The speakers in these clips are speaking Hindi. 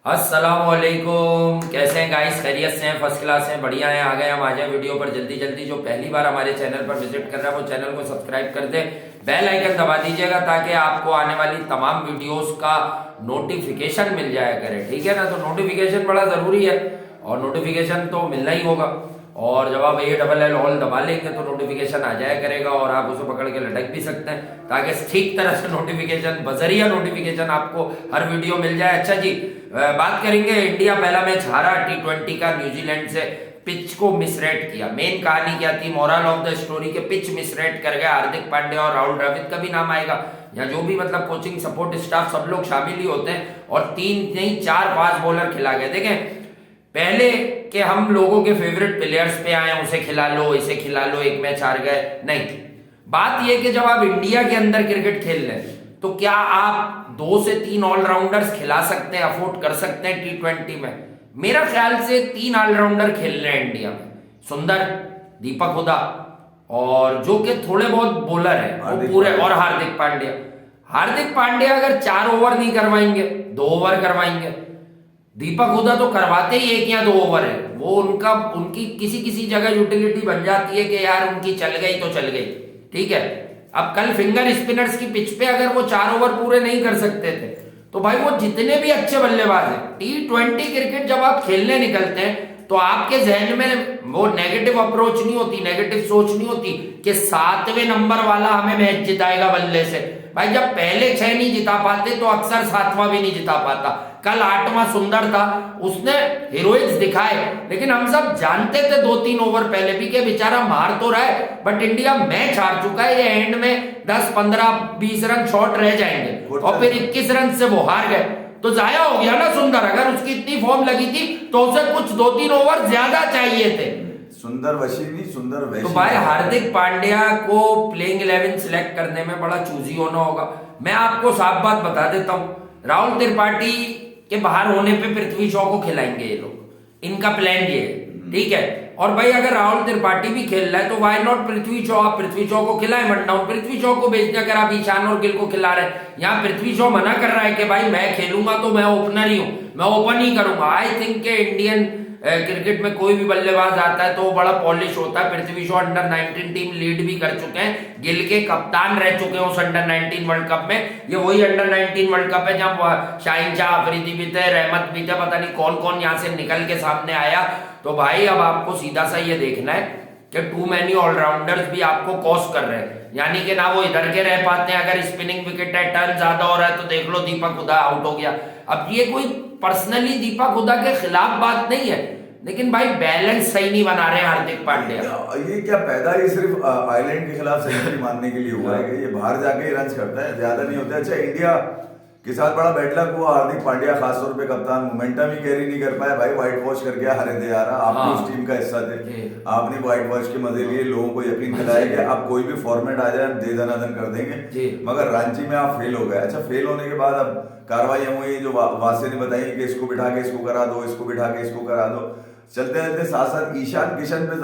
अस्सलामुअलैकुम। कैसे हैं गाइस? खैरियत से हैं? फर्स्ट क्लास हैं? बढ़िया हैं? आ गए हम आज वीडियो पर जल्दी जल्दी। जो पहली बार हमारे चैनल पर विजिट कर रहा है वो चैनल को सब्सक्राइब कर दे, बेल आइकन दबा दीजिएगा ताकि आपको आने वाली तमाम वीडियोस का नोटिफिकेशन मिल जाया करे। ठीक है ना? तो नोटिफिकेशन बड़ा जरूरी है और नोटिफिकेशन तो मिलना ही होगा। और जब आप ALL ऑल दबा लेंगे तो नोटिफिकेशन आ जाया करेगा और आप उसे पकड़ के लटक भी सकते हैं ताकि ठीक तरह से नोटिफिकेशन, बजरिया नोटिफिकेशन आपको हर वीडियो मिल जाए। अच्छा जी, बात करेंगे। इंडिया पहला मैच हारा T20 का न्यूजीलैंड से। पिच को मिसरेट किया। मेन कहानी क्या थी? मोरल ऑफ द स्टोरी के पिच मिसरेट कर गए। हार्दिक पांड्या और राहुल द्रविड़ का भी नाम आएगा या जो भी मतलब कोचिंग सपोर्ट स्टाफ सब लोग शामिल ही होते हैं। और 3 नहीं 4 फास्ट बॉलर खिला गए। देखें, पहले के हम लोगों के फेवरेट प्लेयर्स पे आए, उसे खिला लो, इसे खिला लो, एक मैच हार गए। नहीं, बात यह कि जब आप इंडिया के अंदर क्रिकेट खेल रहे हैं तो क्या आप 2 से 3 ऑलराउंडर्स खिला सकते हैं, अफोर्ड कर सकते हैं T20 में? मेरा ख्याल से 3 ऑलराउंडर खेल रहे हैं इंडिया में। सुंदर, दीपक हुडा और जो कि थोड़े बहुत बॉलर है वो पूरे, और हार्दिक पांड्या। हार्दिक पांड्या अगर 4 ओवर नहीं करवाएंगे, 2 ओवर करवाएंगे। दीपक हुडा तो करवाते ही 1 या 2 ओवर है। वो उनकी किसी किसी जगह यूटिलिटी बन जाती है कि यार उनकी चल गई तो चल गई। ठीक है, अब कल फिंगर स्पिनर्स की पिच पे अगर वो 4 ओवर पूरे नहीं कर सकते थे तो भाई वो जितने भी अच्छे बल्लेबाज हैं, T20 क्रिकेट जब आप खेलने निकलते हैं तो आपके जहन में वो नेगेटिव अप्रोच नहीं होती, नेगेटिव सोच नहीं होती कि 7वें नंबर वाला हमें मैच जिताएगा बल्ले से। भाई जब पहले 6 नहीं जिता पाते तो अक्सर 7वां भी नहीं जिता पाता। कल 8वां सुंदर था, उसने हीरोइक्स दिखाए, लेकिन हम सब जानते थे 2-3 ओवर पहले भी कि बेचारा मार तो रहा है बट इंडिया मैच हार चुका है। ये एंड में 10, 15, 20 रन शॉर्ट रह जाएंगे और फिर 21 रन से वो हार गए। तो जाया हो गया ना सुंदर। अगर उसकी इतनी फॉर्म लगी थी तो उसे कुछ 2-3 ओवर ज्यादा चाहिए थे। सुंदर वशी नहीं, सुंदर वैशी। तो भाई हार्दिक पांड्या को प्लेइंग 11 सिलेक्ट करने में बड़ा चूजी होना होगा। मैं आपको साफ बात बता देता हूं, राहुल त्रिपाठी के बाहर होने पे पृथ्वी शॉ को खिलाएंगे ये लोग। इनका प्लान ये है। ठीक है, और भाई अगर राहुल त्रिपाठी भी खेल रहा है तो वाई नॉट पृथ्वी शॉ? आप पृथ्वी शॉ को खिलाए, वन डाउन पृथ्वी शॉ को भेजने। अगर आप ईशान और गिल को खिला रहे हैं, यहाँ पृथ्वी शॉ मना कर रहा है कि भाई मैं खेलूंगा तो मैं ओपनर ही हूं, मैं ओपन ही करूंगा। आई थिंक के इंडियन क्रिकेट में कोई भी बल्लेबाज आता है तो वो बड़ा पॉलिश होता है। Prithvi Shaw under 19 team lead भी कर चुके हैं, गिल के कप्तान रह चुके हैं उस अंडर 19 वर्ल्ड कप में। ये वही अंडर 19 वर्ल्ड कप है जहां शाहिन शाह अफरीदी भी थे, रहमत भी थे, पता नहीं कौन कौन यहां से निकल के सामने आया। तो भाई अब आपको सीधा सा ये देखना है कि टू मैनी ऑलराउंडर्स भी आपको कॉस्ट कर रहे हैं, यानी कि ना वो इधर के रह पाते हैं। अगर स्पिनिंग विकेट है, टर्न ज्यादा हो रहा है तो देख लो दीपक हुडा आउट हो गया। अब ये कोई पर्सनली दीपक हुडा के खिलाफ बात नहीं है, लेकिन भाई बैलेंस सही नहीं बना रहे हार्दिक पांड्या। ये क्या पैदा ही सिर्फ आयरलैंड के खिलाफ सेंचुरी मारने के लिए हुआ है कि ये बाहर जाके ही रन करता है, ज्यादा नहीं होता। अच्छा, इंडिया के साथ बड़ा बैड लक हुआ। हार्दिक पांड्या खासतौर पे कप्तान मोमेंटम ही कैरी नहीं कर पाया। भाई व्हाइट वॉश करके हारे थे यार। आप भी उस टीम का हिस्सा थे, आपने व्हाइट वॉश के मजे लिए, लोगों को यकीन दिलाया कि अब कोई भी फॉर्मेट आ जाए दे दनादन कर देंगे, मगर रांची में आप फेल हो गए। अच्छा, फेल होने के बाद अब कार्रवाई हुई जो वासे ने बताई कि इसको बिठा के इसको करा दो, इसको बिठा के इसको करा दो। चलते चलते साथ साथ ईशान किशन पे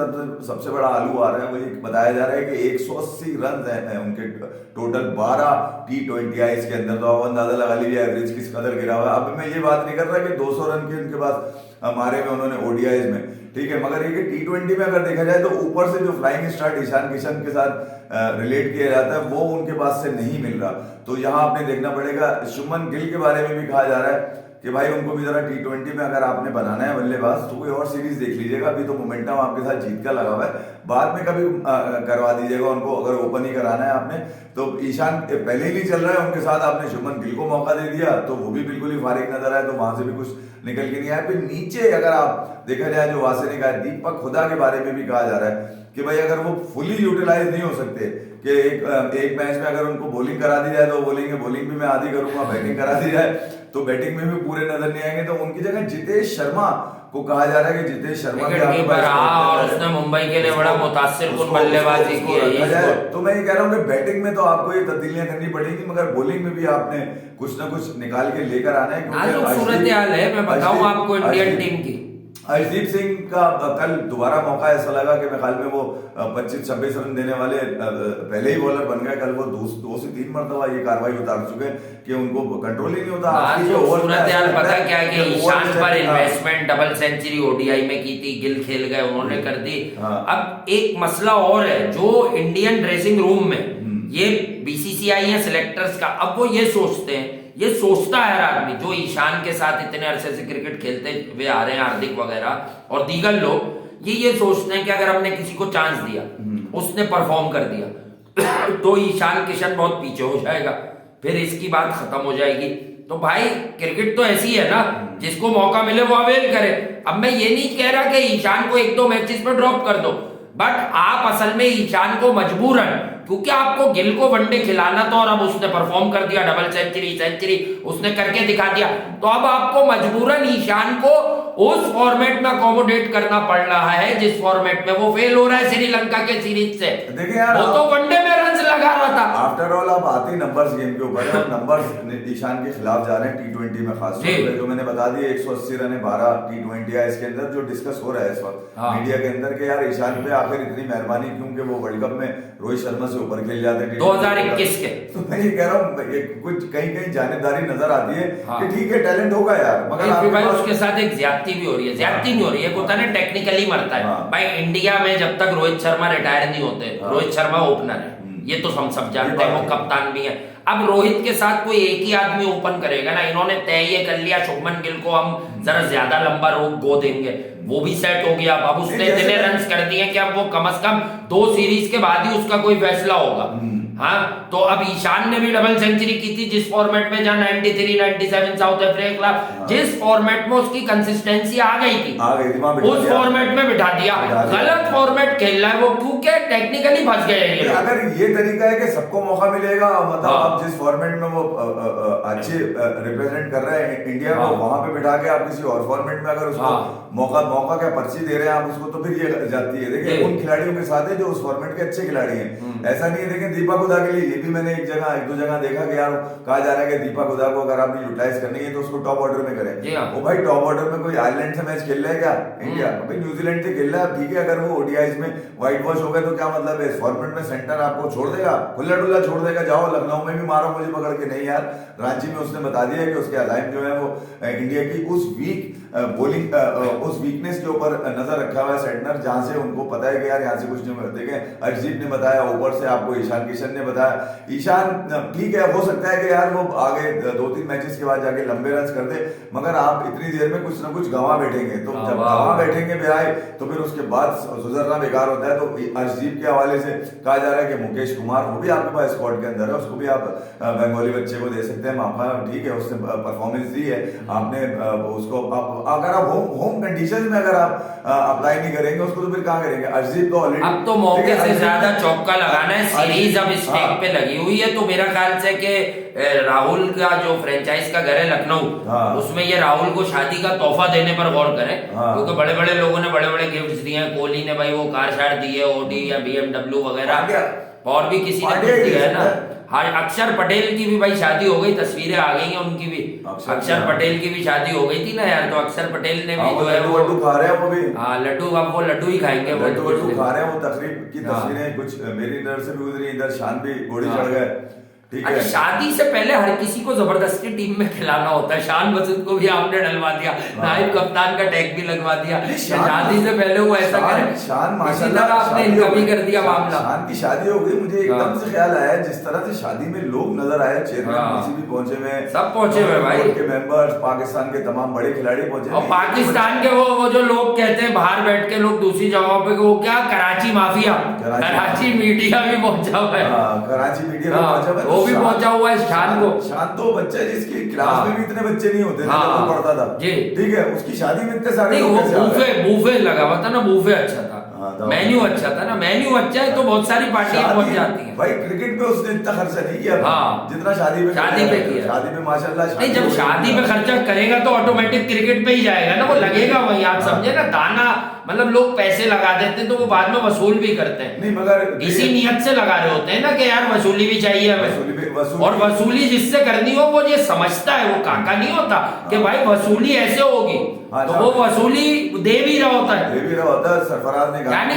सबसे बड़ा आलू आ रहा है। मुझे बताया जा रहा है कि 180 रन है उनके टोटल 12 T20 आई इसके अंदर। तो आप अंदाजा लगा लीजिए एवरेज किस कदर गिरा हुआ है। अब मैं ये बात नहीं कर रहा कि 200 रन के उनके पास मारे में उन्होंने ODIs में, ठीक है, मगर ये T20 में अगर देखा जाए तो ऊपर से जो फ्लाइंग स्टार्ट ईशान किशन के साथ रिलेट किया जाता है वो उनके पास से नहीं मिल रहा। तो यहाँ आपने देखना पड़ेगा। शुभमन गिल के बारे में भी कहा जा रहा है कि भाई उनको भी जरा T20 में अगर आपने बनाना है बल्लेबाज तो कोई और सीरीज देख लीजिएगा। अभी तो मोमेंटम आपके साथ जीत का लगा हुआ है, बाद में कभी करवा दीजिएगा उनको। अगर ओपन ही कराना है आपने तो ईशान पहले ही नहीं चल रहा है उनके साथ, आपने शुभमन गिल को मौका दे दिया तो वो भी बिल्कुल ही फारिग नजर आए, तो वहां से भी कुछ निकल के नहीं आया। फिर नीचे अगर आप देखा जाए जो वासे ने कहा, दीपक हुडा के बारे में भी कहा जा रहा है कि भाई अगर वो फुली यूटिलाइज नहीं हो सकते कि एक मैच में अगर उनको बॉलिंग करा दी जाए तो बोलेंगे बॉलिंग भी मैं आधी करूंगा, बैटिंग करा दी जाए तो बैटिंग में भी पूरे नजर नहीं आएंगे। तो उनकी जगह जितेश शर्मा को कहा जा रहा है कि जितेश शर्मा और उसने मुंबई के लिए बड़ा मुतासिर कुन बल्लेबाजी की है। तो मैं ये कह रहा हूँ कि बैटिंग में तो आपको ये तब्दीलियां करनी पड़ेगी, मगर बॉलिंग में भी आपने कुछ ना कुछ निकाल के लेकर आना है। सूरत हाल है, मैं बताऊं आपको इंडियन टीम की। अर्शदीप सिंह का कल दोबारा मौका ऐसा लगा कि मेरे ख्याल में वो 25-26 रन देने वाले पहले ही बॉलर बन गए। कल वो 2 से 3 मरतबा ये कार्रवाई उतार चुके हैं कि उनको कंट्रोल ही नहीं होता। पता क्या है कि ईशान पर इन्वेस्टमेंट डबल सेंचुरी ओडीआई में की थी, गिल खेल गए, उन्होंने कर दी। अब एक मसला और है जो इंडियन ड्रेसिंग रूम में ये बीसीसीआई है सिलेक्टर्स का, अब वो ये सोचते हैं, ये सोचता है हर आदमी जो ईशान के साथ इतने अरसे से क्रिकेट खेलते हुए आ रहे हैं, हार्दिक वगैरह और दीगर लोग, ये सोचते हैं कि अगर हमने किसी को चांस दिया, उसने परफॉर्म कर दिया तो ईशान किशन बहुत पीछे हो जाएगा, फिर इसकी बात खत्म हो जाएगी। तो भाई क्रिकेट तो ऐसी है ना, जिसको मौका मिले वो अवेल करे। अब मैं ये नहीं कह रहा कि ईशान को 1-2 मैचेस में ड्रॉप कर दो, बट आप असल में ईशान को मजबूरन, क्योंकि आपको गिल को वनडे खिलाना था और अब उसने परफॉर्म कर दिया, डबल सेंचुरी उसने करके दिखा दिया, तो अब आपको मजबूरन ईशान को उस फॉर्मेट में अकोमोडेट करना पड़ रहा है जिस फॉर्मेट में वो फेल हो रहा है श्रीलंका के सीरीज से। देखिए यार, वो तो वनडे में रन लगा रहा था। आफ्टर ऑल आप आते ही नंबर्स गेम के ऊपर है, और नंबर्स ईशान के खिलाफ जा रहे हैं T20 में, खास तौर पे जो मैंने बता दिया 180 रन है 12 T20 है। इसके अंदर जो डिस्कस हो रहा है इस वक्त मीडिया के अंदर कि यार ईशान पे आखिर इतनी मेहरबानी क्योंकि वो वर्ल्ड कप में रोहित शर्मा से ऊपर खेल जाते हैं 2021 के। तो मैं ये कह रहा हूँ कुछ कहीं जानेदारी नजर आती है कि ठीक है टैलेंट होगा यार, मगर उसके साथ एक ज्यादती भी हो रही है, ज्यादती नहीं हो रही है, होता है टेक्निकली मरता है भाई। इंडिया में जब तक रोहित शर्मा रिटायर नहीं होते, रोहित शर्मा ओपनर है, ये तो हम सब जानते हैं, वो कप्तान भी है। अब रोहित के साथ कोई एक ही आदमी ओपन करेगा ना, इन्होंने तय ये कर लिया शुभमन गिल को हम जरा ज्यादा लंबा गो देंगे, वो भी सेट हो गया। अब उसने इतने रन कर दिए कि अब वो कम से कम 2 सीरीज के बाद ही उसका कोई फैसला होगा। हाँ, तो अब ईशान ने भी डबल सेंचुरी की थी जिस फॉर्मेट में, जहां 93, 97 साउथ अफ्रीका के खिलाफ, जिस फॉर्मेट में उसकी कंसिस्टेंसी आ गई थी उस फॉर्मेट में बिठा दिया। गलत फॉर्मेट खेल रहा है वो, क्योंकि टेक्निकली फंस गए हैं। अगर ये तरीका है कि सबको मौका मिलेगा, मतलब आप जिस फॉर्मेट में वो अच्छे रिप्रेजेंट कर रहे हैं इंडिया को, वहां पे बिठा के आप किसी और फॉर्मेट में अगर उसको मौका क्या पर्ची दे रहे हैं आप उसको, तो फिर ये जाती है। देखिए उन खिलाड़ियों के साथ है जो उस फॉर्मेट के अच्छे खिलाड़ी हैं, ऐसा नहीं है। देखिए दीपक हुडा के लिए ये भी मैंने 1-2 जगह देखा कि यार कहा जा रहा है कि दीपक हुडा को अगर आपने यूटिलाइज करनी है तो उसको टॉप ऑर्डर में करें। वो भाई टॉप ऑर्डर में कोई आयरलैंड से मैच खेल रहा है क्या इंडिया? भाई न्यूजीलैंड से खेल रहा है, ठीक है। अगर वो ओडीआईज में व्हाइट वॉश हो गए तो क्या मतलब है? इस फॉर्मेट में सेंटर आपको छोड़ देगा, खुला डुल्ला छोड़ देगा, जाओ लखनऊ में भी मारो मुझे पकड़ के। नहीं यार, रांची में उसने बता दिया कि उसके अजाइम जो है वो इंडिया की उस वीक बॉलिंग उस वीकनेस के ऊपर नजर रखा हुआ है सेंटर, जहां से उनको पता है कि यार यहाँ से कुछ नहीं। देखें अर्शदीप ने बताया, ऊपर से आपको ईशान किशन ने बताया। ईशान ठीक है, हो सकता है कि यार वो आगे 2-3 मैचेस के बाद जाके लंबे रन कर दे, मगर आप इतनी देर में कुछ ना कुछ गंवा बैठेंगे, तो जब गंवा बैठेंगे भी आए तो फिर उसके बाद सुधरना बेकार होता है। तो अर्शदीप के हवाले से कहा जा रहा है कि मुकेश कुमार, वो भी आपके पास स्क्वाड के अंदर है, उसको भी आप बंगाली बच्चे को दे सकते हैं मौका, ठीक है। उसने परफॉर्मेंस दी है, आपने उसको अगर आप होम कंडीशन में अगर आप अप्लाई नहीं करेंगे उसको तो फिर कहाँ करेंगे? अर्शदीप तो ऑलरेडी अब तो मौके से ज्यादा चौका लगाना है, सीरीज अब स्टेक पे लगी हुई है। तो मेरा ख्याल से कि राहुल का जो फ्रेंचाइज का घर है लखनऊ, उसमें ये राहुल को शादी का तोहफा देने पर गौर करें, क्योंकि बड़े बड़े लोगों ने बड़े बड़े गिफ्ट्स दिए हैं। कोहली ने भाई वो कार शार दी है, ओडी या BMW वगैरह, और भी किसी ने कुछ दिया है ना। हाँ, अक्षर पटेल की भी भाई शादी हो गई, तस्वीरें आ गई हैं उनकी भी। अक्षर पटेल की भी शादी हो गई थी ना यार, तो अक्षर पटेल ने भी जो है वो लड्डू खा रहे हैं, वो भी हाँ लड्डू, अब वो लड्डू ही खाएंगे, लड्डू खा रहे हैं। वो तकरीब की तस्वीरें कुछ मेरी नजर से भी गुजरी, इधर शान भी घोड़ी चढ़ गए, ठीक है। शादी से पहले हर किसी को जबरदस्ती टीम में खिलाना होता है। शान बसंत को भी आपने डलवा दिया, नाइब कप्तान का टैग भी लगवा दिया, शादी से पहले वो ऐसा करे। शान माशाल्लाह आपने इनका भी कर दिया मामला। शान की शादी हो गई, मुझे एकदम से ख्याल आया जिस तरह से शादी में लोग नजर आए, चेयरमैन किसी भी पहुंचे हुए, सब पहुंचे हुए भाई के मेंबर्स, पाकिस्तान के तमाम बड़े खिलाड़ी पहुंचे। और पाकिस्तान के वो जो लोग कहते हैं बाहर बैठ के लोग दूसरी जगहों पे, वो क्या कराची माफिया, कराची मीडिया भी पहुंचा हुआ है, कराची मीडिया भी पहुंचा हुआ है, वो भी पहुंचा हुआ है। शान को, शान तो बच्चा जिसकी क्लास में भी इतने बच्चे नहीं होते थे जब वो पढ़ता था, ठीक है, उसकी शादी में इतने सारे बूफे लगा हुआ था ना, बूफे अच्छा था। मेन्यू अच्छा था ना, मेन्यू अच्छा है तो बहुत सारी पार्टियां पहुंच जाती हैं भाई। क्रिकेट पे उसने इतना खर्चा नहीं किया जितना शादी पे किया। शादी में माशाल्लाह नहीं, जब शादी पे खर्चा करेगा तो ऑटोमेटिक क्रिकेट पे ही जाएगा ना, वो लगेगा वही, आप समझे ना। दाना मतलब लोग पैसे लगा देते हैं तो वो बाद में वसूल भी करते हैं, नहीं मगर इसी नियत से लगा रहे होते हैं ना कि यार वसूली भी चाहिए हमें। और वसूली जिससे करनी हो वो ये समझता है, वो काका नहीं होता कि भाई वसूली ऐसे होगी, तो वो वसूली दे भी रहा होता है, सरफराज ने कहा, यानी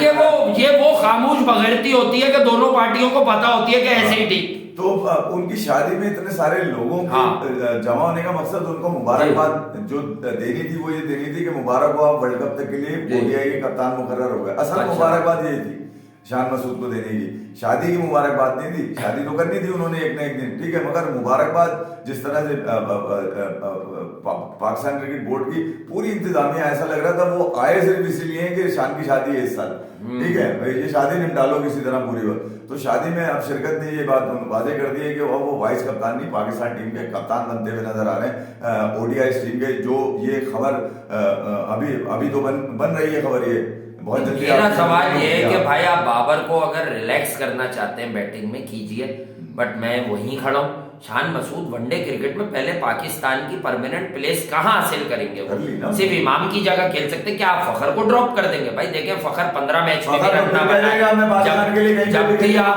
ये वो खामोश बगैरती होती है कि दोनों पार्टियों को पता होती है कि ऐसे ही ठीक। तो उनकी शादी में इतने सारे लोगों के जमा होने का मकसद उनको मुबारकबाद जो देनी थी वो ये देनी थी कि मुबारक हो, आप वर्ल्ड कप तक के लिए ओडीआई के कप्तान मुकर्रर हो गए। असल मुबारकबाद ये थी शान मसूद को देने की, शादी की मुबारकबाद नहीं थी। शादी तो करनी थी उन्होंने एक ना एक दिन, ठीक है, मगर मुबारकबाद जिस तरह से पाकिस्तान क्रिकेट बोर्ड की पूरी इंतजामिया, ऐसा लग रहा था वो आए सिर्फ इसीलिए कि शान की शादी है इस साल, ठीक है, ये शादी निपटा लो किसी तरह पूरी बात। तो शादी में अब शिरकत ने ये बात वादे कर दी है कि वो वाइस कप्तान नहीं, पाकिस्तान टीम के कप्तान बनते हुए नजर आ रहे हैं ओडीआई टीम के। जो ये खबर अभी तो बन रही है खबर, ये बहुत जल्दी। मेरा सवाल ये है कि भाई आप बाबर को अगर रिलैक्स करना चाहते हैं बैटिंग में कीजिए, बट मैं वहीं खड़ा हूँ। शान मसूद वनडे क्रिकेट में पहले पाकिस्तान की परमानेंट प्लेस कहाँ हासिल करेंगे? वो सिर्फ इमाम की जगह खेल सकते, क्या आप फखर को ड्रॉप कर देंगे? भाई देखें फखर 15 मैच में भी रन बनाया, जब भी आप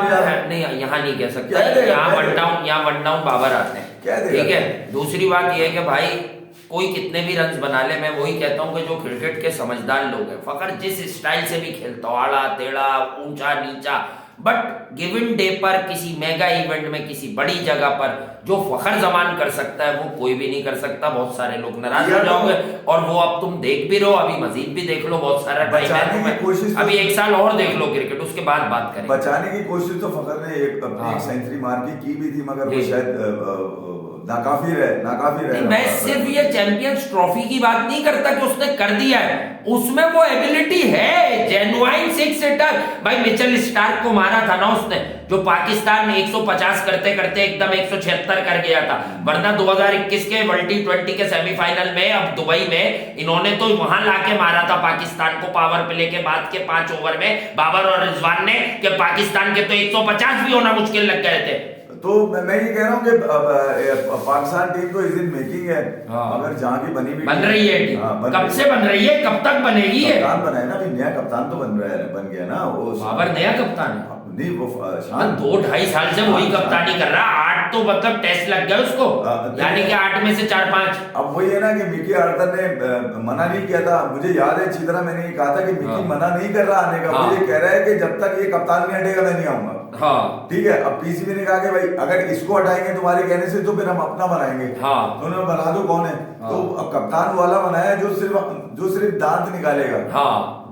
नहीं यहाँ नहीं कह सकते, यहाँ वन डाउन बाबर आते हैं, ठीक है। दूसरी बात यह है कि भाई कोई कितने भी रन बना ले, मैं वही कहता हूँ कि जो क्रिकेट के समझदार लोग हैं, फखर जिस स्टाइल से भी खेलता हो, आड़ा टेढ़ा ऊंचा नीचा, बट गिवन डे पर किसी मेगा इवेंट में किसी बड़ी जगह पर जो फखर जमान कर सकता है वो कोई भी नहीं कर सकता। बहुत सारे लोग नाराज हो जाओगे, और वो अब तुम देख भी रहो, अभी मजीद भी देख लो, बहुत सारा टाइम है, अभी एक साल और देख लो क्रिकेट, उसके बाद बात करें। बचाने की कोशिश तो फखर ने एक सेंचुरी मार की भी थी, मगर वो शायद नाकाफी रहे। मैं सिर्फ ये चैंपियंस ट्रॉफी की बात नहीं करता कि उसने कर दिया है, उसमें वो एबिलिटी है, जेन्युइन सिक्स हिटर। भाई मिचेल स्टार्क को मारा था ना उसने, जो पाकिस्तान में 150 करते करते एकदम 176 कर गया था, वरना 2021 के वर्ल्ड टी20 के सेमीफाइनल में अब दुबई में इन्होंने तो वहां लाके मारा था पाकिस्तान को पावर प्ले के बाद के 5 ओवर में, बाबर और रिजवान ने, कि पाकिस्तान के तो 150 भी होना मुश्किल लग गए थे। तो मैं ये कह रहा हूँ कि पाकिस्तान टीम तो इज इन मेकिंग है, अगर जहाँ की बन रही है टीम, कब से बन रही है, कब तक बनेगी? कप्तान बना है ना, अभी नया कप्तान तो बन गया ना, वो बाबर नया कप्तान है नहीं, वो 2-2.5 साल से वही कप्तानी कर रहा, 8 तो मतलब टेस्ट लग गया उसको, यानी कि 8 में से 4-5। अब वही है ना कि मिकी आर्थर ने मना नहीं किया था, मुझे याद है अच्छी तरह, मैंने ये कहा था कि मिकी मना नहीं कर रहा आने का, वो ये कह रहा है कि जब तक ये कप्तान नहीं हटेगा मैं नहीं आऊंगा। ठीक है, अब पीसीबी ने कहा कि भाई अगर इसको हटाएंगे तुम्हारे कहने से तो फिर हम अपना बनाएंगे, तो उन्होंने बना दो कौन है, तो अब कप्तान वाला बनाया जो सिर्फ दांत निकालेगा।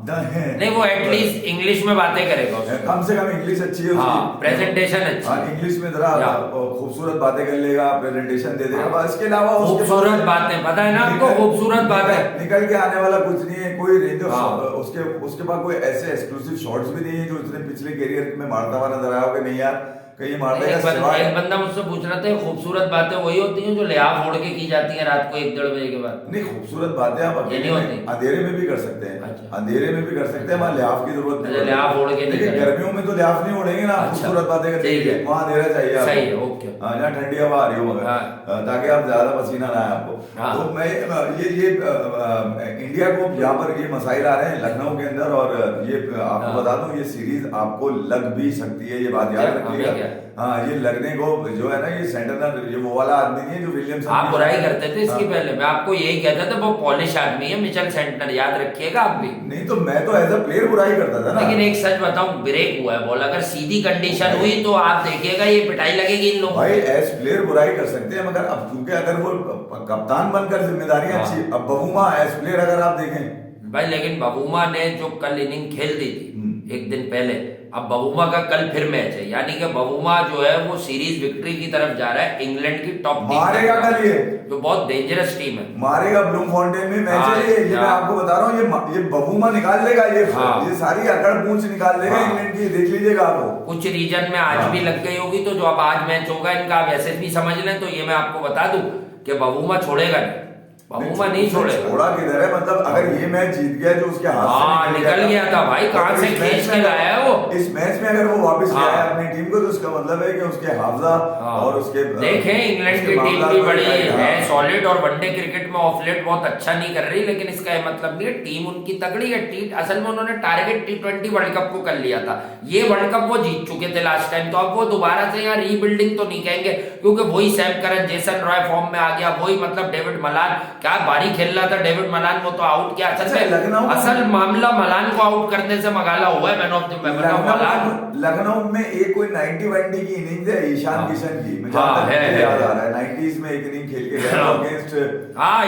नहीं, वो एटलीस्ट इंग्लिश में बातें करेगा, कम से कम इंग्लिश अच्छी है, प्रेजेंटेशन अच्छी, इंग्लिश में जरा खूबसूरत बातें कर लेगा, प्रेजेंटेशन दे देगा, इसके अलावा खूबसूरत बातें, पता है ना आपको, खूबसूरत बातें निकल के आने वाला कुछ नहीं है, कोई रेंज उसके पास कोई ऐसे एक्सक्लूसिव शॉट्स भी नहीं है जो उसने पिछले करियर में मारता हुआ नजर आया होगा, नहीं यार कहीं मारता है। एक बंदा मुझसे पूछ रहा था, खूबसूरत बातें वही होती हैं जो लिहाफ ओढ़ के की जाती हैं रात को 1-1:30 बजे के बाद? नहीं, खूबसूरत बातें आप अंधेरे में भी कर सकते हैं, अंधेरे में भी कर सकते हैं, वहाँ लिहाफ की जरूरत नहीं, लिहाफ ओढ़ के नहीं, गर्मियों में तो लिहाफ नहीं ओढ़ेंगे ना, खूबसूरत बातें करके वहाँ अंधेरा चाहिए, सही है, ओके, जहाँ ठंडी हवा आ रही हो मगर, ताकि आप ज्यादा पसीना ना आए आपको। तो मैं ये इंडिया को यहाँ पर ये मसाइल आ रहे हैं लखनऊ के अंदर, और ये आपको बता दूं ये सीरीज आपको लग भी सकती है, ये बात याद रखिएगा। हाँ, ये लगने को जो है ना, ये सेंटर ये वो वाला आदमी नहीं है जो विलियमसन, आप बुराई करते थे इसकी पहले, मैं आपको यही कहता था वो पॉलिश आदमी है मिचेल सेंटनर, याद रखिएगा आप भी। नहीं तो मैं तो एज अ प्लेयर बुराई करता था ना, लेकिन एक सच बताऊं, ब्रेक हुआ है बॉल, अगर सीधी कंडीशन हुई तो आप देखिएगा ये पिटाई लगेगी इन लोगों। भाई एज प्लेयर बुराई कर सकते हैं, मगर अब क्योंकि अगर वो कप्तान बनकर जिम्मेदारियां अच्छी, अब बबूमा एज प्लेयर अगर आप देखें भाई, लेकिन बबूमा ने जो कल इनिंग खेल दी थी एक दिन पहले, अब बबूमा का कल फिर मैच है, यानी कि बबूमा जो है वो सीरीज विक्ट्री की तरफ जा रहा है, इंग्लैंड की टॉप टीम मारेगा कल, ये जो बहुत डेंजरस टीम है, मारेगा ब्लूम फाउंटेन में मैच है ये मैं आपको बता रहा हूँ, ये बबूमा निकाल लेगा, ये सारी अकड़ पूंछ निकाल लेगा इंग्लैंड की, देख लीजिएगा आप। कुछ रीजन में आज भी लग गई होगी, तो जो अब आज मैच होगा इनका आप ऐसे भी समझ लें, तो ये मैं आपको बता दूं कि बबूमा छोड़ेगा नहीं, अमूमा नहीं छोड़ेगा। छोड़ा किधर है, मतलब अगर ये मैच जीत गया जो उसके हाथ से निकल गया था भाई, कहां से खींच के लाया है वो। इस मैच में अगर वो वापस लाया अपनी टीम को, तो उसका मतलब है कि उसके हाफजा और उसके देखें इंग्लैंड की टीम भी बड़ी है सॉलिड, और वनडे क्रिकेट में ऑफ लेट बहुत अच्छा नहीं कर रही, लेकिन इसका मतलब नहीं है टीम उनकी तगड़ी है। असल में उन्होंने टारगेट T20 वर्ल्ड कप को कर लिया था, ये वर्ल्ड कप वो जीत चुके थे लास्ट टाइम, तो अब वो दोबारा से यहाँ रीबिल्डिंग तो नहीं कहेंगे, क्योंकि वही Sam Curran, Jason Roy form में आ गया, वही मतलब डेविड मलान, क्या बारी खेल रहा था डेविड मलान, वो तो आउट किया। असल मामला मलान को आउट करने से मगाला हुआ है man of the Malan. Lucknow में एक कोई 90-20 की इनिंग्स है ईशान किशन की, मुझे याद आ रहा है 90s में एक इनिंग खेल के गया अगेंस्ट।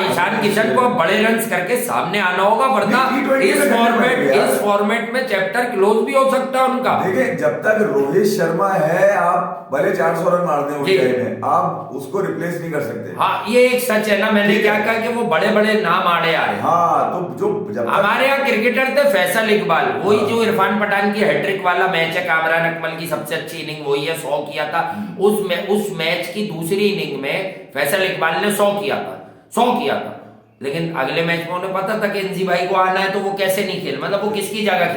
ईशान किशन को बड़े रन्स करके सामने आना होगा, वरना इस फॉर्मेट में चैप्टर क्लोज भी हो सकता है उनका। देखिए जब तक रोहित शर्मा है, आप भले 400 रन मार दें ओडीआई में, आप उसको रिप्लेस नहीं कर सकते। हाँ ये एक सच है ना, मैंने क्या कहा कि वो बड़े बड़े नाम आड़े आ रहे हैं। हाँ तो जो हमारे यहाँ क्रिकेटर थे फैसल इकबाल, वही जो इरफान पठान की हैट्रिक वाला मैच है, कामरान अकमल की सबसे अच्छी इनिंग वही है, 100 किया था उस मैच की दूसरी इनिंग में फैसल इकबाल ने 100 किया था, लेकिन अगले मैच में उन्हें पता था कि एनजी भाई को आना है, तो वो कैसे नहीं खेल, मतलब वो किसकी जगह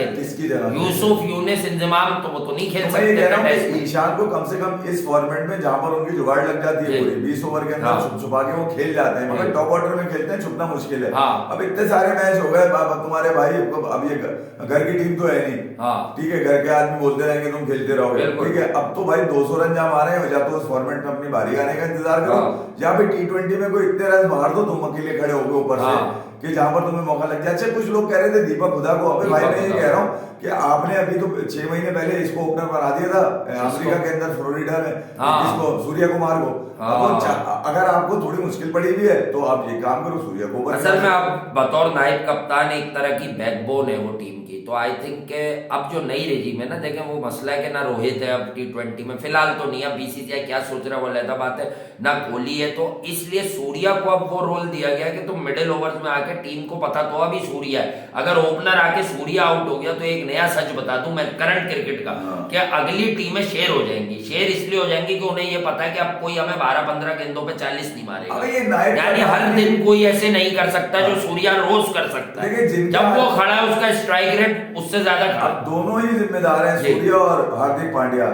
यूसुफ यूनिस इंजमाम, तो वो तो नहीं खेल सकते। ईशान को कम से कम इस फॉर्मेट में जहां पर उनकी जुगाड़ लग जाती है, 20 ओवर के अंदर छुपा के वो खेल जाते हैं, मगर टॉप ऑर्डर में खेलते हैं छुपना मुश्किल है। अब इतने सारे मैच हो गए, तुम्हारे भाई अब ये घर की टीम तो है नहीं, ठीक है, घर के आदमी बोलते रहेंगे तुम खेलते रहोगे, ठीक है, अब तो भाई 200 रन जहां मारे हैं, या तो उस फॉर्मेट में अपनी बारी आने का इंतजार करो, या फिर T20 में कोई इतने रन मार दो तुम अकेले खड़े हो ऊपर से कि जहां पर तुम्हें मौका लग जाए। अच्छा कुछ लोग कह रहे थे दीपक हुडा को, अबे भाई मैं ये कह रहा हूँ कि आपने अभी तो 6 महीने पहले इसको ओपनर बना दिया था अमेरिका के अंदर फ्लोरिडा में, इसको सूर्य कुमार को। अगर आपको थोड़ी मुश्किल पड़ी हुई है तो आप ये काम करो, सूर्य को। असल में आप बतौर नायब कप्तान एक तरह की बैकबोन है वो टीम की, तो आई थिंक के अब जो नई रेजिम है ना, देखें वो मसला है कि ना रोहित है अब T20 में फिलहाल तो नहीं, अब बीसीसीआई क्या सोच रहा है वो अलग बात है, ना कोहली है, तो इसलिए सूर्या को अब वो रोल दिया गया कि तुम मिडिल ओवर्स में आके, टीम को पता तो अभी सूर्या है, अगर ओपनर आके सूर्या आउट हो गया तो एक नया सच बता दूं मैं करंट क्रिकेट का, कि अगली टीमें शेर हो जाएंगी। शेर इसलिए हो जाएंगी कि उन्हें ये पता है कि अब कोई हमें 12-15 गेंदों पे 40 नहीं मारेगा, यानी हर दिन कोई ऐसे नहीं कर सकता जो सूर्या रोज कर सकता है, जब वो खड़ा है उसका स्ट्राइक रेट उससे ज्यादा खड़ा। दोनों ही जिम्मेदार हैं, सूर्या और हार्दिक पांड्या।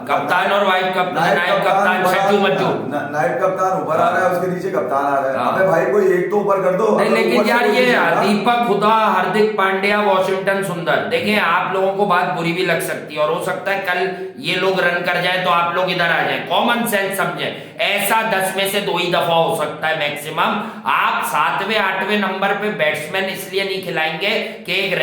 कप्तान और वाइस कप्तान, नायब कप्तान सज्जू मज्जू, नायब कप्तान ऊपर आ रहा है, उसके नीचे कप्तान आ रहा है, अबे भाई कोई एक तो ऊपर कर दो। नहीं लेकिन यार ये दीपक हुडा, हार्दिक पांड्या, वॉशिंगटन सुंदर, देखें आप लोगों को बात बुरी भी लग सकती है, और हो सकता है कल ये लोग रन कर जाए तो आप लोग इधर आ जाए, कॉमन सेंस समझे, ऐसा 10 में से 2 ही दफा हो सकता है मैक्सिमम। आप 7वें 8वें नंबर पे बैट्समैन इसलिए नहीं खिलाएंगे कि एक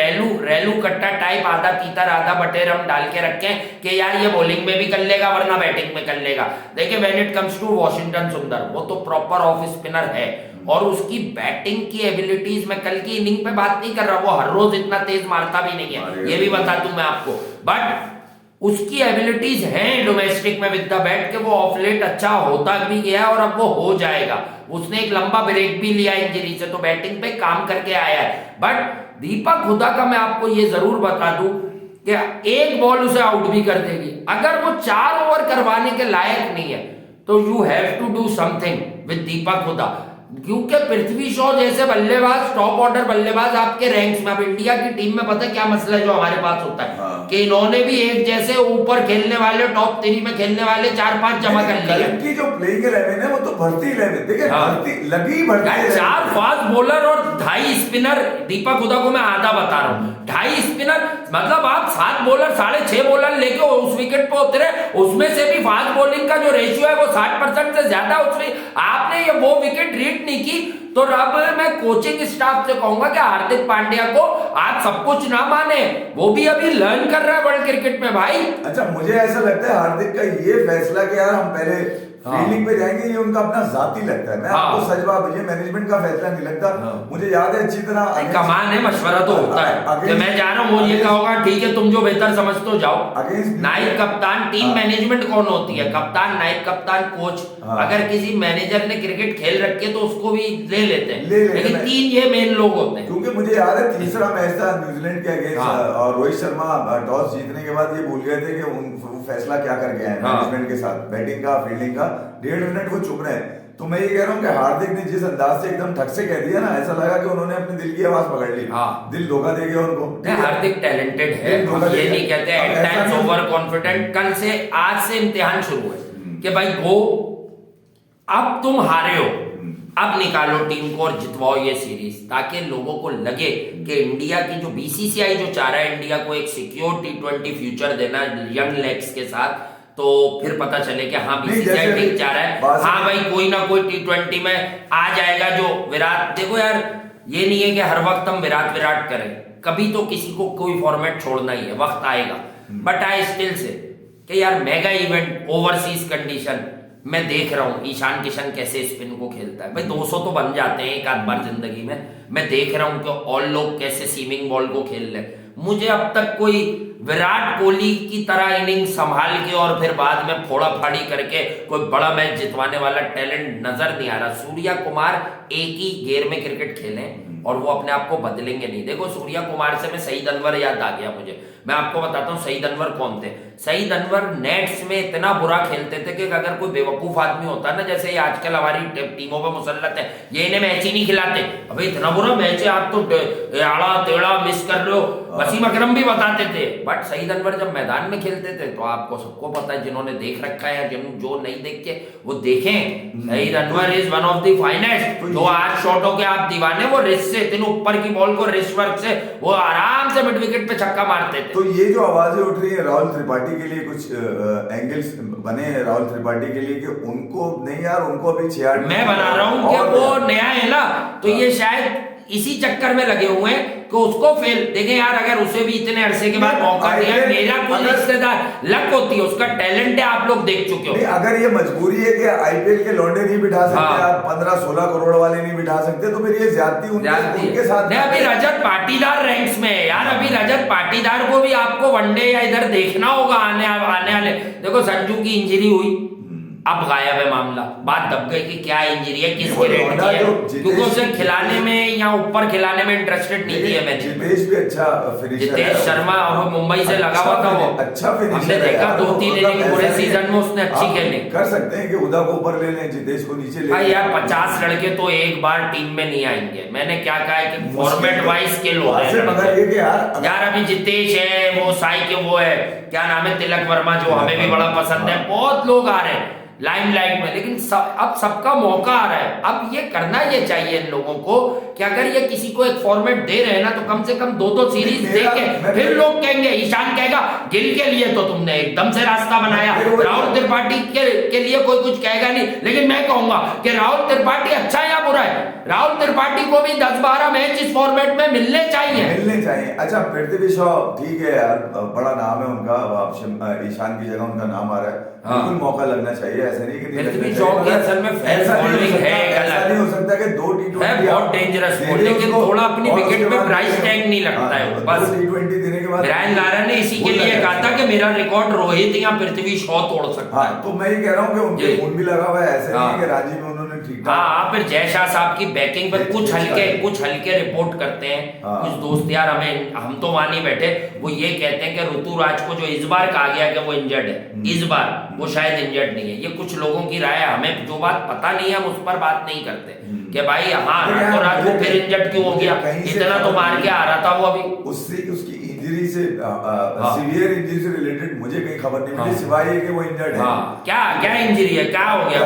रेलू कट्टा टाइप आधा तीतर आधा बटेर हम डाल के रखें कि यार ये बॉलिंग में भी कर लेगा वरना बैटिंग में कर लेगा। देखिए when it comes to Washington Sundar, वो तो प्रॉपर ऑफ स्पिनर है, और उसकी बैटिंग की एबिलिटीज, मैं कल की इनिंग पे बात नहीं कर रहा, वो हर रोज इतना तेज मारता भी नहीं है, ये भी बता दूं मैं आपको, बट उसकी एबिलिटीज हैं डोमेस्टिक में विद द बैट के वो ऑफ लेट अच्छा होता भी गया और अब वो हो जाएगा। उसने एक लंबा ब्रेक भी लिया इंजरी से, तो बैटिंग पे काम करके आया है। बट दीपक हुडा का मैं आपको ये जरूर बता दूं कि एक बॉल उसे आउट भी कर देगी, अगर वो 4 ओवर करवाने के लायक नहीं है तो you have to do something with Deepak Hooda, क्योंकि पृथ्वी शॉ जैसे बल्लेबाज, टॉप ऑर्डर बल्लेबाज आपके रैंक्स में, अब इंडिया की टीम में पता है क्या मसला है जो हमारे पास होता है कि इन्होंने भी एक जैसे ऊपर खेलने वाले, टॉप 3 में खेलने वाले 4-5 जमा कर लिए। की जो प्लेइंग 11 है वो तो भर्ती 11, देखिए भर्ती लगी, भर्ती 4 फास्ट बॉलर और 2.5 स्पिनर। दीपक हुडा को मैं आधा बता रहा हूँ, 2.5 स्पिनर मतलब आप 7 बॉलर 6.5 बॉलर लेके उस विकेट पे उतरे, उसमें से भी फास्ट बॉलिंग का जो रेशियो है वो 60% से ज्यादा, उसमें आपने ये वो विकेट रीड नहीं की, तो अब मैं कोचिंग स्टाफ से कहूंगा कि हार्दिक पांड्या को आप सब कुछ ना माने, वो भी अभी लर्न कर रहा है वर्ल्ड क्रिकेट में भाई। अच्छा मुझे ऐसा लगता है हार्दिक का ये फैसला कि यार हम पहले फील्डिंग पे जाएंगे, ये उनका अपना जाती लगता है। मैं आपको सच बात, मुझे मैनेजमेंट का फैसला नहीं लगता। मुझे याद है अच्छी तरह, कमान है, मशवरा तो होता है कि मैं जा रहा हूँ, वो ये कहोगा ठीक है तुम जो बेहतर समझते हो जाओ। नायब कप्तान, टीम मैनेजमेंट कौन होती है? कप्तान, नायब कप्तान, कोच। अगर किसी मैनेजर ने क्रिकेट खेल रखी है तो उसको भी ले लेते हैं, लेकिन 3 ये मेन लोग होते हैं। क्योंकि मुझे याद है तीसरा मैच था न्यूजीलैंड के अगेंस्ट, और रोहित शर्मा टॉस जीतने के बाद ये भूल गए थे कि फैसला क्या कर गए हैं मैनेजमेंट के साथ, बैटिंग का, फील्डिंग का। 1.5 मिनट वो चुप रहे, तो मैं ये कह रहा हूँ कि हार्दिक ने जिस अंदाज से एकदम ठग से कह दिया ना, ऐसा लगा कि उन्होंने अपने दिल की आवाज पकड़ ली। हाँ, दिल धोखा दे गया उनको। हार्दिक टैलेंटेड है, हम ये नहीं कहते एट टाइम्स ओवर कॉन्फिडेंट। कल से, आज से इम्तिहान शुरू है कि भाई गो, अब तुम हारे हो, अब निकालो टीम को और जितवाओ ये सीरीज, ताकि लोगों को लगे कि इंडिया की जो बीसीसीआई जो चाह रहा है इंडिया को एक सिक्योर T20 फ्यूचर देना यंग लेग्स के साथ, तो फिर पता चले कि हाँ बीसीसीआई ठीक चाह रहा है, हाँ भाई कोई ना कोई T20 में आ जाएगा जो विराट। देखो यार, ये नहीं है कि हर वक्त हम विराट विराट करें, कभी तो किसी को कोई फॉर्मेट छोड़ना ही है, वक्त आएगा। बट आई स्टिल से कि यार मेगा इवेंट, ओवरसीज कंडीशन, मैं देख रहा हूं ईशान किशन कैसे स्पिन को खेलता है। भाई 200 तो बन जाते हैं एक आध बार जिंदगी में। मैं देख रहा हूं कि ऑल लोग कैसे सीमिंग बॉल को खेल रहे। मुझे अब तक कोई विराट कोहली की तरह इनिंग संभाल के और फिर बाद में फोड़ा फाड़ी करके कोई बड़ा मैच जितवाने वाला टैलेंट नजर नहीं आ रहा। सूर्या कुमार एक ही गेयर में क्रिकेट खेलें और वो अपने आप को बदलेंगे नहीं। देखो सूर्या कुमार से मैं सईद अनवर याद आ गया मुझे। मैं आपको बताता हूँ सईद अनवर कौन थे। सईद अनवर नेट्स में इतना बुरा खेलते थे कि अगर कोई बेवकूफ आदमी होता ना, जैसे ये आजकल हमारी टीमों पे मुसल्लत है, ये इन्हें मैच ही नहीं खिलाते, अबे इतना बुरा मैच है, आप तो आड़ा टेढ़ा मिस कर रहे हो। वसीम अकरम भी बताते थे। बट सईद अनवर जब मैदान में खेलते थे तो आपको सबको पता है, जिन्होंने देख रखा है, जो नहीं देख के वो देखें, Saeed Anwar is one of the finest. जो आज शॉटों के आप दीवाने, वो रिस्ट से इतने ऊपर की बॉल को रिस्ट वर्क से वो आराम से मिड विकेट पे छक्का मारते थे। तो ये जो आवाजें उठ रही है राहुल त्रिपाठी के लिए, कुछ एंगल्स बने हैं राहुल त्रिपाठी के लिए कि उनको नहीं यार, उनको अभी 6-8 मैं बना रहा हूं कि वो नया है ना, तो ये शायद इसी चक्कर में लगे हुए हैं कि उसको फेल देखें यार। अगर उसे भी इतने अरसे के बाद मौका दिया, मेरा कोई रिश्तेदार लक होती है, उसका टैलेंट है, आप लोग देख चुके हो। अगर ये मजबूरी है कि आईपीएल के लौंडे नहीं बिठा सकते, आप 15-16 करोड़ वाले नहीं बिठा सकते, तो फिर ये ज्यादती उनके साथ नहीं। अभी रजत पाटीदार रैंक्स में है यार, अभी रजत पाटीदार को भी आपको वनडे या इधर देखना होगा आने वाले। देखो संजू की इंजरी हुई, अब गायब है मामला, बात दब गई कि क्या इंजरी है, किसकी रेट की है, क्योंकि उसे खिलाने में या ऊपर खिलाने में इंटरेस्टेड नहीं थी। मैं जितेश भी अच्छा फिनिशर है, जितेश शर्मा अब मुंबई से लगा हुआ था, वो अच्छा फिनिशर हमने देखा 2-3 इनिंग पूरे सीजन में उसने अच्छी खेली। कर सकते हैं कि उदा को ऊपर ले लें, जितेश को नीचे ले लें। यार 50 लड़के तो एक बार टीम में नहीं आएंगे। मैंने क्या कहा है कि फॉर्मेट वाइज स्किल हो है यार। अभी जितेश है, वो साई के वो है, क्या नाम है, तिलक वर्मा, जो हमें भी बड़ा पसंद है, बहुत लोग आ रहे हैं लाइमलाइट में, लेकिन अब सबका मौका आ रहा है। अब ये करना ये चाहिए इन लोगों को कि अगर ये किसी को एक फॉर्मेट दे रहे हैं ना, तो कम से कम 2-2 सीरीज दे के फिर लोग कहेंगे, ईशान कहेगा गिल के लिए तो तुमने एकदम से रास्ता बनाया, राहुल त्रिपाठी के लिए कोई कुछ कहेगा नहीं, लेकिन मैं कहूंगा कि राहुल त्रिपाठी अच्छा है या बुरा है, राहुल त्रिपाठी को भी 10-12 मैच इस फॉर्मेट में मिलने चाहिए। अच्छा पृथ्वी शॉ ठीक है यार, बड़ा नाम है उनका, ईशान की जगह उनका नाम आ रहा है, बिल्कुल मौका लगना चाहिए। ऐसा नहीं कि पृथ्वी शॉ की असल में फैन फॉलोइंग है, ऐसा नहीं हो सकता कि 2 T20 है बहुत डेंजरस बॉल, लेकिन थोड़ा अपनी विकेट पे प्राइस टैग नहीं लगता है। बस T20 देने के बाद ब्रायन लारा ने इसी के लिए कहा था कि मेरा रिकॉर्ड रोहित या पृथ्वी शॉ तोड़ सकता है। तो मैं ये कह रहा हूँ कि उनके खून भी लगा हुआ है, ऐसे नहीं कि रांची में उन्होंने ठीक हाँ। फिर जय शाह साहब की बैकिंग पर कुछ हल्के रिपोर्ट करते हैं कुछ दोस्त यार, हम तो वहां नहीं बैठे, वो ये कहते हैं कि ऋतुराज को जो इस बार कहा गया कि वो इंजर्ड है, इस बार वो शायद इंजर्ड नहीं है। ये कुछ लोगों की राय है, हमें जो बात पता नहीं है हम उस पर बात नहीं करते कि भाई हाँ ऋतुराज को फिर इंजर्ड क्यों हो गया, इतना तो मार के आ रहा था वो। अभी उसकी इंजरी से सीवियर इंजरी से रिलेटेड मुझे कहीं खबर नहीं मिली, सिवाय ये कि वो इंजर्ड है। क्या इंजरी है, क्या हो गया?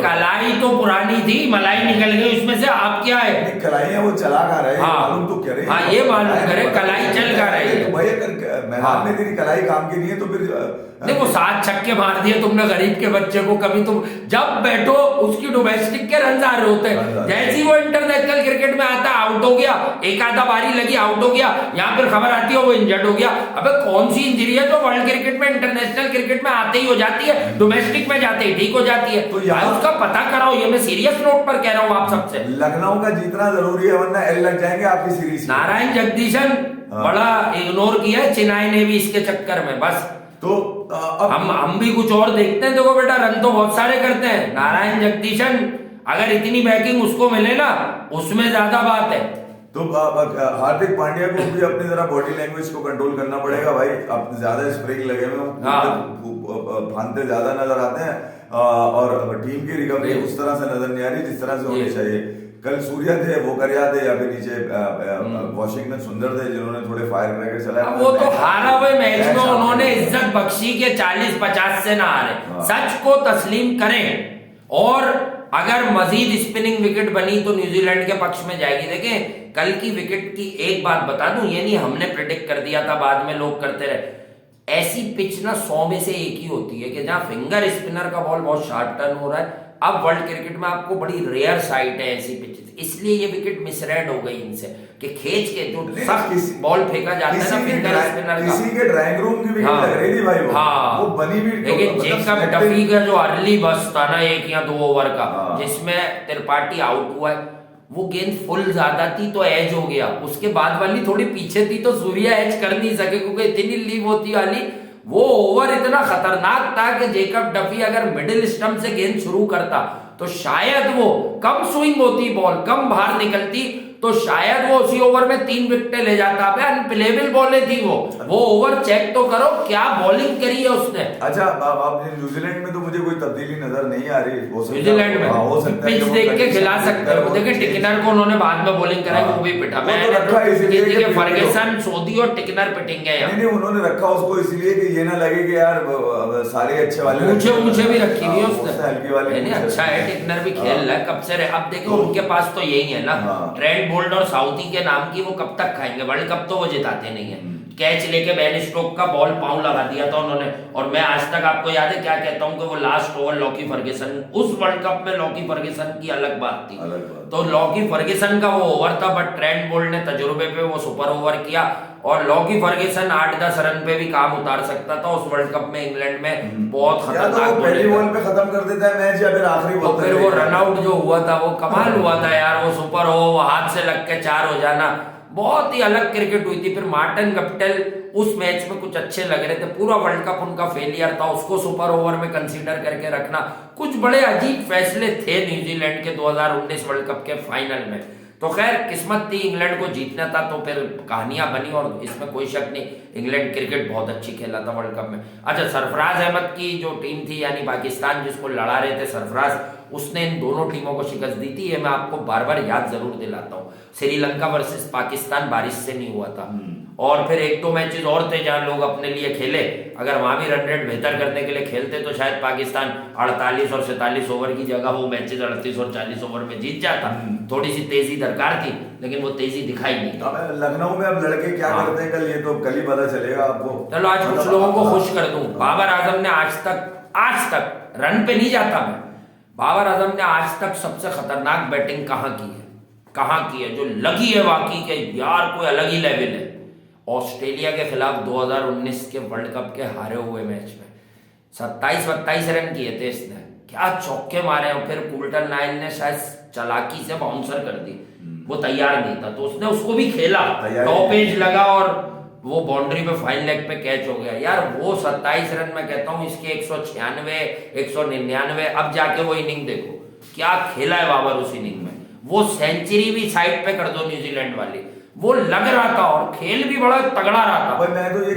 कलाई तो पुरानी थी, मलाई निकल गई उसमें से, आप क्या है कलाई है वो चला का रहे, मालूम तो करे। हाँ ये मालूम करे कलाई चल का रही है। भाई अगर मैदान में तेरी कलाई काम की नहीं है तो फिर देखो 7 छक्के मार दिए तुमने गरीब के बच्चे को, कभी तुम जब बैठो उसकी डोमेस्टिक के रन आ रहे होते हैं, जैसे ही वो इंटरनेशनल क्रिकेट में आता आउट हो गया, एक आधा बारी लगी आउट हो गया, यहाँ पर खबर आती है वो इंजर्ड हो गया। अबे कौन सी इंजरी है जो वर्ल्ड क्रिकेट में इंटरनेशनल क्रिकेट में आते ही हो जाती है, डोमेस्टिक में जाते ही ठीक हो जाती है? तो उसका पता कराओ, ये मैं सीरियस नोट पर कह रहा हूँ आप सबसे। लखनऊ का जीतना जरूरी है वरना एल लग जाएंगे आपकी सीरीज। नारायण जगदीशन बड़ा इग्नोर किया है चेन्नई ने भी इसके चक्कर में। बस तो हम भी कुछ और देखते हैं। देखो बेटा रन तो बहुत सारे करते हैं, नारायण जगदीशन अगर इतनी बैकिंग उसको मिले ना, उसमें ज्यादा बात है। तो हार्दिक पांड्या को भी अपनी जरा बॉडी लैंग्वेज को कंट्रोल करना पड़ेगा भाई। अब ज्यादा स्प्रिंग लगे हुए फांते ज्यादा नजर आते हैं, और टीम की रिकवरी उस तरह से नजर नहीं आ रही जिस तरह से होनी चाहिए। कल सूर्या थे वो करिया थे, या फिर नीचे वॉशिंगटन सुंदर थे जिन्होंने थोड़े फायर क्रैकर चलाए। वो तो हारा हुए मैच में उन्होंने इज्जत बख्शी के 40-50 से ना हारे। सच को तस्लीम करें और अगर मजीद स्पिनिंग विकेट बनी तो न्यूजीलैंड के पक्ष में जाएगी। देखें कल की विकेट की एक बात बता दूं, ये नहीं हमने प्रेडिक्ट कर दिया था बाद में लोग करते रहे, ऐसी पिच ना 100 में से एक ही होती है कि जहां फिंगर स्पिनर का बॉल बहुत शार्प टर्न हो रहा है। अब वर्ल्ड क्रिकेट में आपको बड़ी रेयर साइट है ऐसी पिच, इसलिए ये विकेट मिसरेड हो गई इनसे कि खींच के जो सब बॉल फेंका जाता है ना फिंगर स्पिनर का। किसी के ड्राइंग रूम की विकेट लग रही थी भाई वो बनी भी। लेकिन जेकब डफी का जो अर्ली बस था ना 1 या 2 ओवर का जिसमें त्रिपाठी आउट हुआ है, वो गेंद फुल ज्यादा थी तो एज हो गया, उसके बाद वाली थोड़ी पीछे थी तो सूर्या एज कर नहीं सके क्योंकि इतनी लीव होती वाली। वो ओवर इतना खतरनाक था कि जेकब डफी अगर मिडिल स्टंप से गेंद शुरू करता तो शायद वो कम स्विंग होती, बॉल कम बाहर निकलती तो शायद वो उसी ओवर में 3 विकेटें ले जाता। अनप्लेबल बॉलें थी वो ओवर चेक तो करो क्या बॉलिंग करी है उसने। अच्छा आप न्यूजीलैंड में तो मुझे कोई तब्दीली नजर नहीं आ रही। न्यूजीलैंड में हो सकता है पिच देख के खिला सकते हो। देखिए टिकनर को उन्होंने बाद में बॉलिंग कराई वो भी पिटा। मैं फर्गुसन, सोधी और टिकनर पिटेंगे यार। नहीं उन्होंने रखा उसको इसलिए कि ये ना लगे कि यार सारे अच्छे वाले मुझे भी रखी हुई है उसने हल्की वाली। अच्छा है टिकनर भी खेल रहा है कब से। अब देखो उनके पास तो यही है ना ट्रेंट बोल्ट और साउथी के नाम की, वो कब तक खाएंगे? वर्ल्ड कप तो वो जिताते नहीं है। कैच लेके बेन स्टोक का बॉल पांव लगा दिया था उन्होंने, और मैं आज तक आपको याद है क्या कहता हूं कि वो लास्ट ओवर लॉकी फर्गुसन, उस वर्ल्ड कप में लॉकी फर्गुसन की अलग बात थी। तो लॉकी फर्गुसन का वो ओवर था, बट ट्रेंट बोल्ट ने तजुर्बे पे वो सुपर ओवर किया और लॉकी फर्गुसन 8-10 रन पे भी काम उतार सकता था उस वर्ल्ड कप में इंग्लैंड में। बहुत खतरनाक पहली बॉल पे खत्म कर देता है मैच या फिर आखिरी बॉल। फिर वो रन आउट जो हुआ था वो कमाल हुआ था यार, वो सुपर हो हाथ से लग के 4 हो जाना, बहुत ही अलग क्रिकेट हुई थी। फिर मार्टिन गप्टिल उस मैच में कुछ अच्छे लग रहे थे, पूरा वर्ल्ड कप उनका फेलियर था, उसको सुपर ओवर में कंसीडर करके रखना, कुछ बड़े अजीब फैसले थे न्यूजीलैंड के 2019 वर्ल्ड कप के फाइनल में। तो खैर किस्मत थी, इंग्लैंड को जीतना था तो फिर कहानियां बनी और इसमें कोई शक नहीं इंग्लैंड क्रिकेट बहुत अच्छी खेला था वर्ल्ड कप में। अच्छा सरफराज अहमद की जो टीम थी यानी पाकिस्तान जिसको लड़ा रहे थे सरफराज, उसने इन दोनों टीमों को शिकस्त दी थी। ये मैं आपको बार बार याद जरूर दिलाता हूँ। श्रीलंका वर्सेस पाकिस्तान बारिश से नहीं हुआ था और फिर 1-2 मैचेस और थे जहां लोग अपने लिए खेले, अगर वहां भी रन रेट बेहतर करने के लिए खेलते तो शायद पाकिस्तान 48 और 47 ओवर की जगह वो मैचेस 38 और 40 ओवर में जीत जाता। थोड़ी सी तेजी दरकार थी लेकिन वो तेजी दिखाई नहीं। लखनऊ में अब लड़के क्या करते हैं कल ये तो कल ही पता चलेगा आपको। चलो आज कुछ लोगों को खुश कर दूं, बाबर आजम ने आज तक रन पे नहीं जाता मैं, बाबर आजम ने आज तक सबसे खतरनाक बैटिंग कहाँ की है जो लगी है वाकई के यार कोई अलग ही लेवल है। ऑस्ट्रेलिया के खिलाफ 2019 के वर्ल्ड कप के हारे हुए मैच में 27-28 रन किए थे इसने, क्या चौके मारे। और फिर कुल्टन नाइल ने शायद चालाकी से बाउंसर कर दी, वो तैयार नहीं था तो उसने उसको भी खेला, टॉप एज लगा और वो बाउंड्री पे फाइन लेग पे कैच हो गया। यार वो 27 रन मैं कहता हूँ इसके 196 199, अब जाके वो इनिंग देखो क्या खेला है बाबर उस इनिंग में। वो सेंचुरी भी साइड पे कर दो न्यूजीलैंड वाली, वो लग रहा था और खेल भी बड़ा तगड़ा रहा था,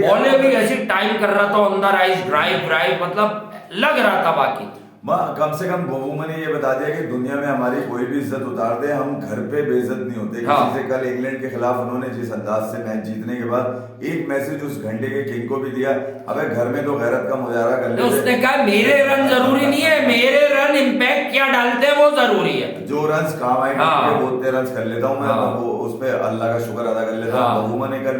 बॉलें भी ऐसी टाइम कर रहा था, अंदर आइस ड्राइव मतलब लग रहा था। बाकी कम से कम गोबूमा ने ये बता दिया कि दुनिया में हमारी कोई भी इज्जत उतार दे, हम घर पे बेइज्जत नहीं होते। किसी से कल इंग्लैंड के खिलाफ उन्होंने जिस अंदाज से मैच जीतने के बाद एक मैसेज उस घंटे के किंग को भी दिया, अबे घर में तो गैरत का मुजाहरा कर ले। उसने कहा मेरे रन जरूरी नहीं है, मेरे रन इम्पैक्ट क्या डालते हैं वो जरूरी है, जो रन काम आएंगे वो उतने रन कर लेता हूँ मैं, वो उस पे अल्लाह का शुक्र अदा कर लेता हूँ। गोबूमा ने कल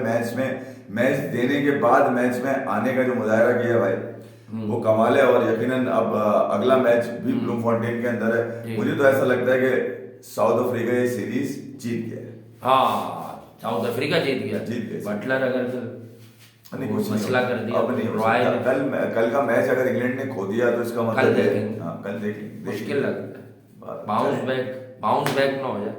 मैच देने के बाद मैच में आने का जो मुजाहरा किया भाई वो कमाल है। और यकीनन अब अगला मैच भी ब्लूमफॉन्टेन के अंदर है। मुझे तो ऐसा लगता है कि साउथ अफ्रीका ये सीरीज जीत गया है। हाँ साउथ अफ्रीका जीत गया। बटलर अगर कुछ मसला कर दिया अब नहीं, कल का मैच अगर इंग्लैंड ने खो दिया तो इसका मतलब कल देखेंगे, मुश्किल लगता है बाउंस बैक ना हो जाए।